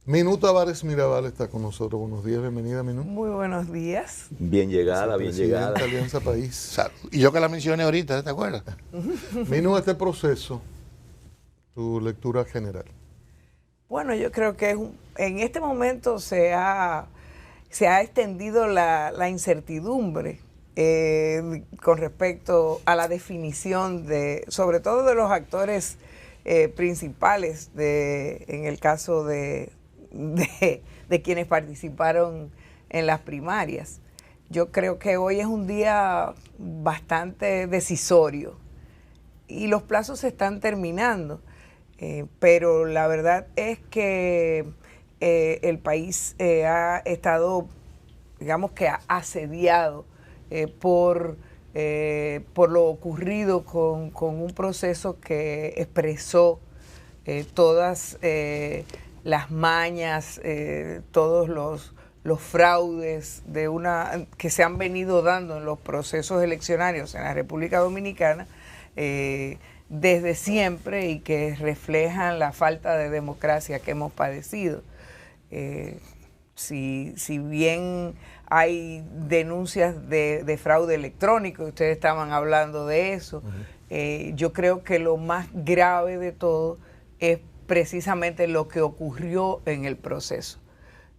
Minú Tavares Mirabal está con nosotros. Buenos días, bienvenida, Minú. Muy buenos días. Bien llegada, bien llegada. Alianza País. Y yo que la mencioné ahorita, ¿te acuerdas? Minú, este proceso, tu lectura general. Bueno, yo creo que en este momento se ha extendido la incertidumbre con respecto a la definición sobre todo de los actores principales en el caso de quienes participaron en las primarias. Yo creo que hoy es un día bastante decisorio y los plazos se están terminando, pero la verdad es que el país ha estado, digamos que asediado por lo ocurrido con un proceso que expresó todas las mañas, todos los fraudes que se han venido dando en los procesos eleccionarios en la República Dominicana desde siempre y que reflejan la falta de democracia que hemos padecido. Si bien hay denuncias de fraude electrónico, ustedes estaban hablando de eso, yo creo que lo más grave de todo es precisamente lo que ocurrió en el proceso.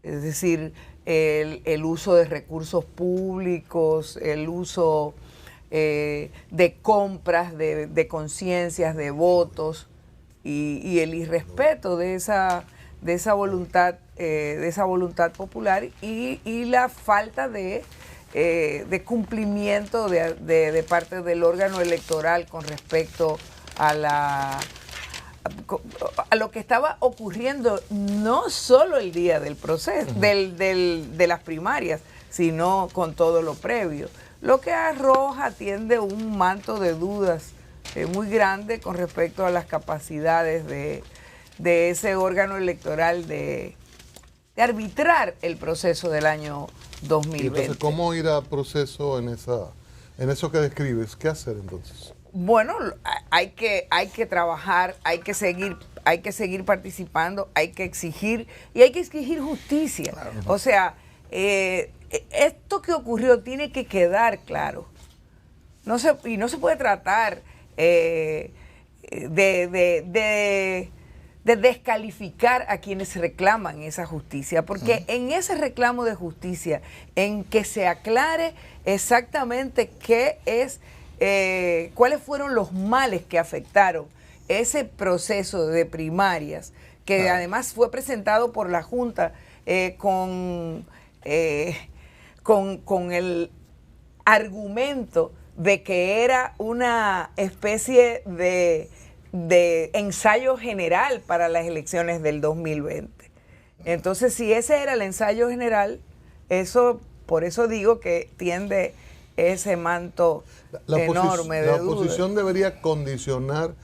Es decir, el uso de recursos públicos, el uso de compras, de conciencias, de votos y el irrespeto de esa voluntad popular y la falta de cumplimiento de parte del órgano electoral con respecto a lo que estaba ocurriendo no solo el día del proceso, de las primarias, sino con todo lo previo. Lo que tiende un manto de dudas muy grande con respecto a las capacidades de ese órgano electoral de arbitrar el proceso del año 2020. Entonces, ¿cómo ir a proceso en eso que describes? ¿Qué hacer entonces? Bueno, hay que trabajar, hay que seguir participando, hay que exigir justicia. Claro. O sea, esto que ocurrió tiene que quedar claro. No se puede tratar de descalificar a quienes reclaman esa justicia, porque en ese reclamo de justicia, en que se aclare exactamente cuáles fueron los males que afectaron ese proceso de primarias, que además fue presentado por la Junta con el argumento de que era una especie de ensayo general para las elecciones del 2020. Entonces, si ese era el ensayo general, por eso digo que tiende ese manto enorme de dudas. La oposición debería condicionar,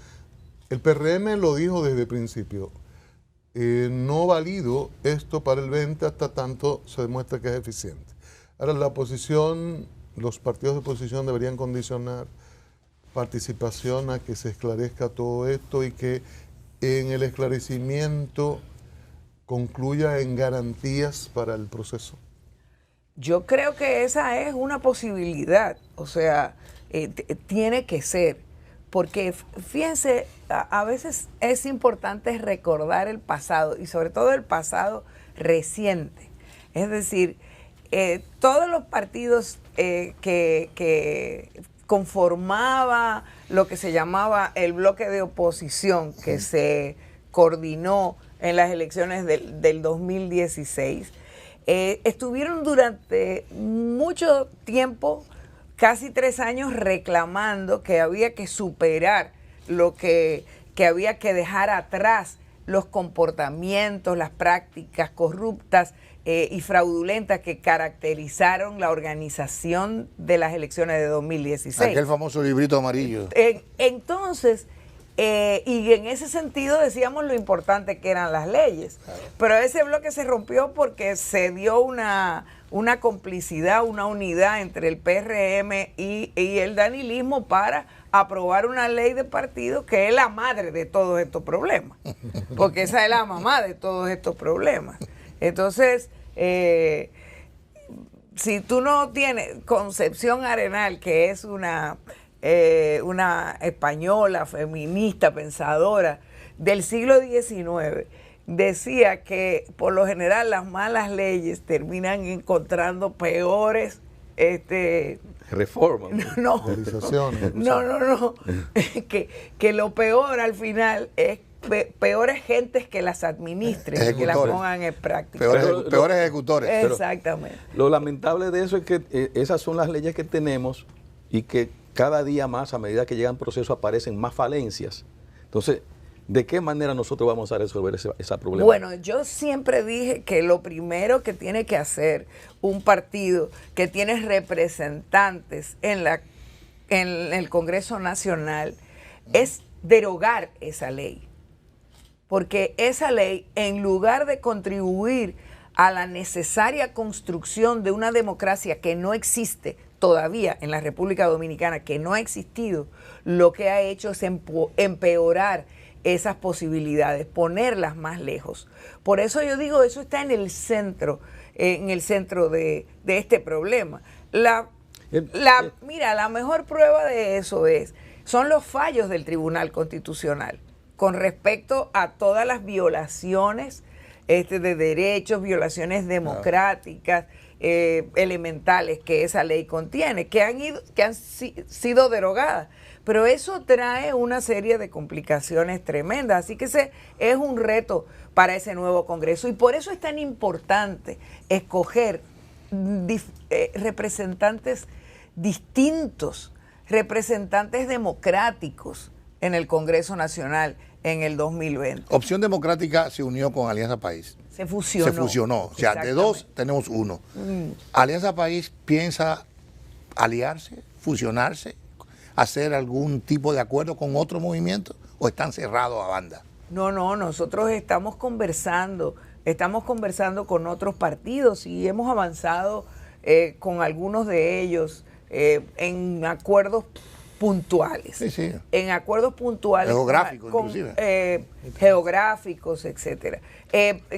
el PRM lo dijo desde el principio, no valido esto para el 20 hasta tanto se demuestra que es eficiente. Ahora, los partidos de oposición deberían condicionar participación a que se esclarezca todo esto y que en el esclarecimiento concluya en garantías para el proceso. Yo creo que esa es una posibilidad, o sea, tiene que ser, porque fíjense, a veces es importante recordar el pasado y sobre todo el pasado reciente. Es decir, todos los partidos que conformaba lo que se llamaba el bloque de oposición que se coordinó en las elecciones del 2016, estuvieron durante mucho tiempo, casi 3 años, reclamando que había que superar que había que dejar atrás los comportamientos, las prácticas corruptas y fraudulentas que caracterizaron la organización de las elecciones de 2016. Aquel famoso librito amarillo. Entonces, y en ese sentido decíamos lo importante que eran las leyes. Claro. Pero ese bloque se rompió porque se dio una complicidad, una unidad entre el PRM y el danilismo para aprobar una ley de partido que es la madre de todos estos problemas, porque esa es la mamá de todos estos problemas. Entonces, si tú no tienes Concepción Arenal, que es una española, feminista, pensadora del siglo XIX, decía que por lo general las malas leyes terminan encontrando peores reformas. No, que lo peor al final es peores gentes que las administren, que las pongan en práctica. Peores ejecutores. Exactamente. Lo lamentable de eso es que esas son las leyes que tenemos y que cada día más, a medida que llegan procesos, aparecen más falencias. Entonces, ¿de qué manera nosotros vamos a resolver esa problema? Bueno, yo siempre dije que lo primero que tiene que hacer un partido que tiene representantes en el Congreso Nacional es derogar esa ley. Porque esa ley, en lugar de contribuir a la necesaria construcción de una democracia que no existe todavía en la República Dominicana, que no ha existido, lo que ha hecho es empeorar esas posibilidades, ponerlas más lejos. Por eso yo digo, eso está en el centro de este problema. Mira, la mejor prueba de eso son los fallos del Tribunal Constitucional con respecto a todas las violaciones de derechos, violaciones democráticas, elementales que esa ley contiene, que han sido derogadas. Pero eso trae una serie de complicaciones tremendas, así que ese es un reto para ese nuevo Congreso. Y por eso es tan importante escoger representantes distintos, representantes democráticos en el Congreso Nacional en el 2020. Opción Democrática se unió con Alianza País. Se fusionó. O sea, de dos tenemos uno. ¿Alianza País piensa aliarse, fusionarse, hacer algún tipo de acuerdo con otro movimiento o están cerrados a banda? No, nosotros estamos conversando con otros partidos y hemos avanzado con algunos de ellos en acuerdos puntuales. Sí. En acuerdos puntuales. Geográficos, inclusive. Geográficos, etcétera.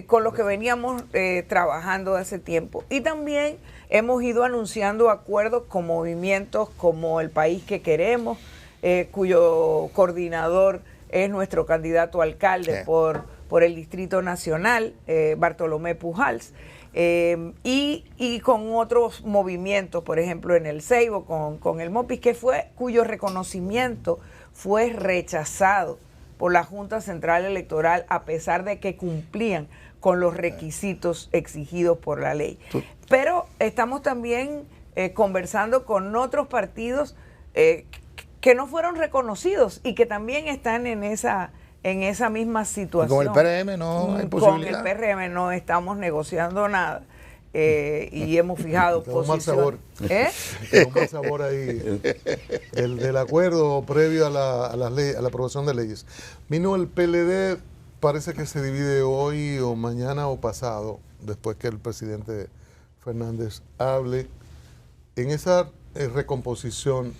Con los que veníamos trabajando hace tiempo. Y también hemos ido anunciando acuerdos con movimientos como El País que Queremos, cuyo coordinador es nuestro candidato a alcalde por el Distrito Nacional, Bartolomé Pujals. Y con otros movimientos, por ejemplo en el Ceibo, con el MOPIS, cuyo reconocimiento fue rechazado por la Junta Central Electoral a pesar de que cumplían con los requisitos exigidos por la ley. Pero estamos también conversando con otros partidos que no fueron reconocidos y que también están en esa misma situación. Con el PRM no hay posibilidad. Con el PRM no estamos negociando nada y hemos fijado posiciones. Quedó más sabor ahí del acuerdo previo a la aprobación de leyes. Mino, el PLD parece que se divide hoy o mañana o pasado, después que el presidente Fernández hable. En esa recomposición,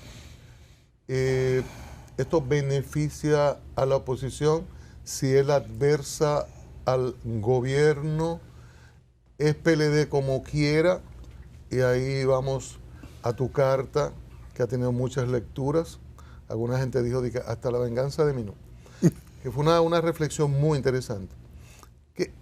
¿esto beneficia a la oposición si es adversa al gobierno? ¿Es PLD como quiera? Y ahí vamos a tu carta, que ha tenido muchas lecturas. Alguna gente dijo hasta la venganza de Minú, que fue una reflexión muy interesante.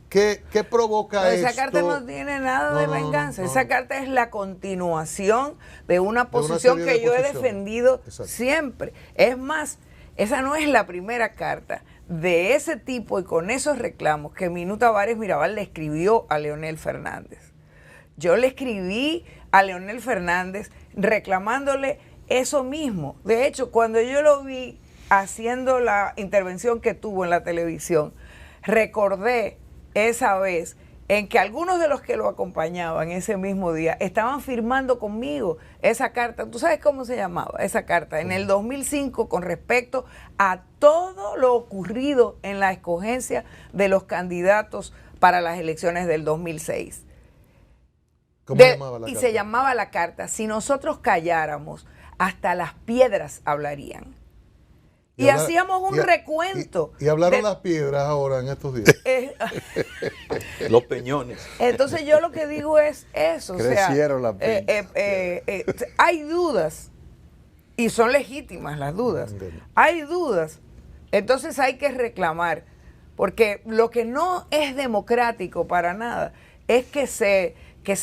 ¿Qué provoca esto? Esa carta no tiene nada de venganza. Esa carta es la continuación de una posición que yo he defendido siempre. Es más, esa no es la primera carta de ese tipo y con esos reclamos que Minú Tavares Mirabal le escribió a Leonel Fernández. Yo le escribí a Leonel Fernández reclamándole eso mismo. De hecho, cuando yo lo vi haciendo la intervención que tuvo en la televisión, recordé esa vez en que algunos de los que lo acompañaban ese mismo día estaban firmando conmigo esa carta. ¿Tú sabes cómo se llamaba esa carta? En el 2005, con respecto a todo lo ocurrido en la escogencia de los candidatos para las elecciones del 2006. ¿Cómo se llamaba la carta? Se llamaba la carta: si nosotros calláramos, hasta las piedras hablarían. Y hacíamos un recuento. Y hablaron las piedras ahora en estos días. Los peñones. Entonces yo lo que digo es eso. Crecieron o sea, las hay dudas, y son legítimas las dudas. Entiendo. Hay dudas, entonces hay que reclamar, porque lo que no es democrático para nada es que se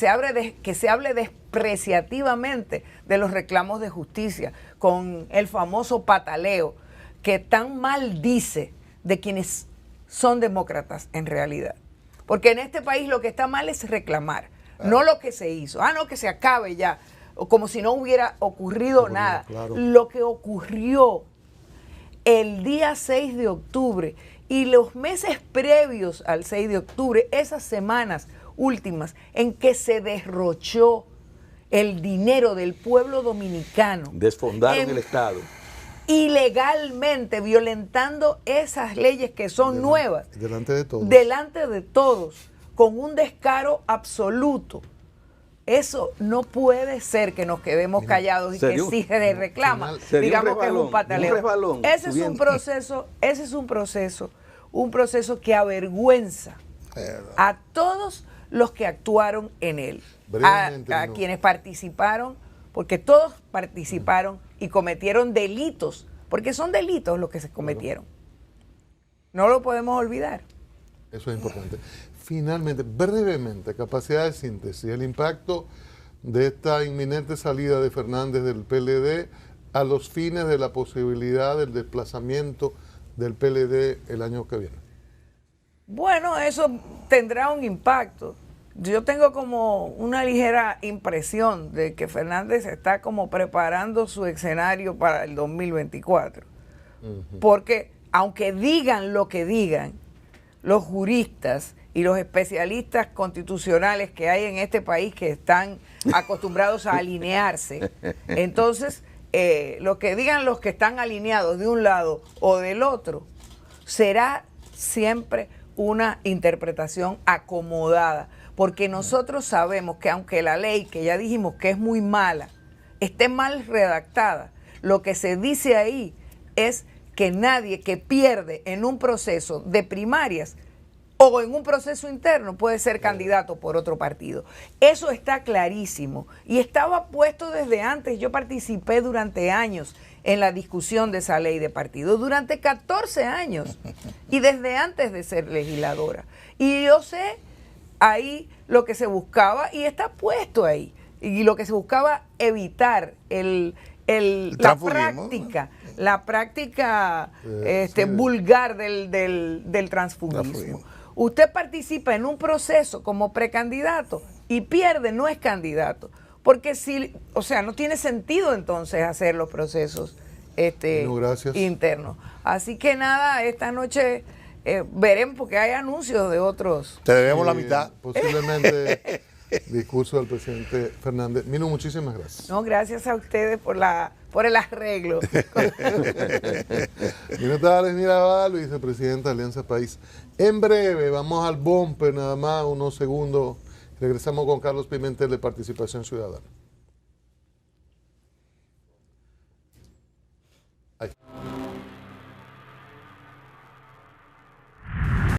hable despreciativamente de los reclamos de justicia, con el famoso pataleo que tan mal dice de quienes son demócratas en realidad. Porque en este país lo que está mal es reclamar, no lo que se hizo. No, que se acabe ya, o como si no hubiera ocurrido nada. Claro. Lo que ocurrió el día 6 de octubre y los meses previos al 6 de octubre, esas semanas últimas en que se derrochó el dinero del pueblo dominicano. Desfondaron el Estado. Ilegalmente, violentando esas leyes que son nuevas. Delante de todos. Delante de todos, con un descaro absoluto. Eso no puede ser que nos quedemos callados y que si se reclama, digamos que es un pataleo. Ese es un proceso que avergüenza a todos los que actuaron en él, a quienes participaron, porque todos participaron y cometieron delitos, porque son delitos los que se cometieron. No lo podemos olvidar. Eso es importante. Finalmente, brevemente, capacidad de síntesis, el impacto de esta inminente salida de Fernández del PLD a los fines de la posibilidad del desplazamiento del PLD el año que viene. Bueno, eso tendrá un impacto. Yo tengo como una ligera impresión de que Fernández está como preparando su escenario para el 2024. Porque aunque digan lo que digan los juristas y los especialistas constitucionales que hay en este país, que están acostumbrados a alinearse, entonces lo que digan los que están alineados de un lado o del otro será siempre una interpretación acomodada, porque nosotros sabemos que aunque la ley, que ya dijimos que es muy mala, esté mal redactada, lo que se dice ahí es que nadie que pierde en un proceso de primarias o en un proceso interno puede ser candidato por otro partido. Eso está clarísimo y estaba puesto desde antes. Yo participé durante años en la discusión de esa ley de partido, durante 14 años y desde antes de ser legisladora. Y yo sé ahí lo que se buscaba y está puesto ahí. Y lo que se buscaba evitar la práctica vulgar del transfugismo. Usted participa en un proceso como precandidato y pierde, no es candidato. Porque no tiene sentido entonces hacer los procesos internos. Así que nada, esta noche veremos, porque hay anuncios de otros. Te debemos la mitad. Posiblemente discurso del presidente Fernández. Mino, muchísimas gracias. No, gracias a ustedes por el arreglo. Mino Tavares Mirabal, vicepresidenta de Alianza País. En breve, vamos al bumper, nada más, unos segundos. Regresamos con Carlos Pimentel de Participación Ciudadana. Ahí.